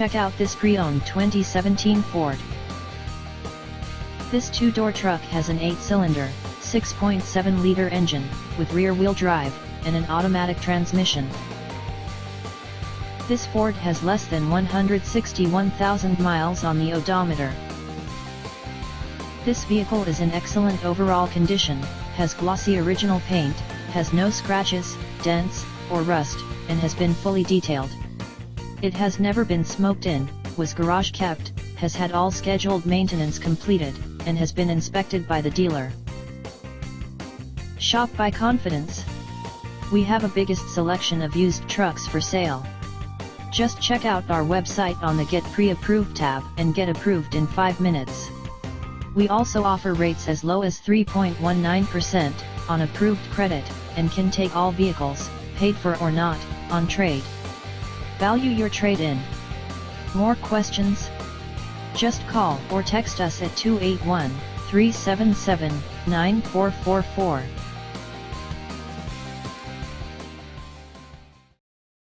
Check out this pre-owned 2017 Ford. This two-door truck has an 8-cylinder, 6.7-liter engine, with rear-wheel drive, and an automatic transmission. This Ford has less than 161,000 miles on the odometer. This vehicle is in excellent overall condition, has glossy original paint, has no scratches, dents, or rust, and has been fully detailed. It has never been smoked in, was garage kept, has had all scheduled maintenance completed, and has been inspected by the dealer. Shop by confidence. We have a biggest selection of used trucks for sale. Just check out our website on the Get Pre-Approved tab and get approved in 5 minutes. We also offer rates as low as 3.19% on approved credit, and can take all vehicles, paid for or not, on trade. Value your trade-in. More questions? Just call or text us at 281-377-9444.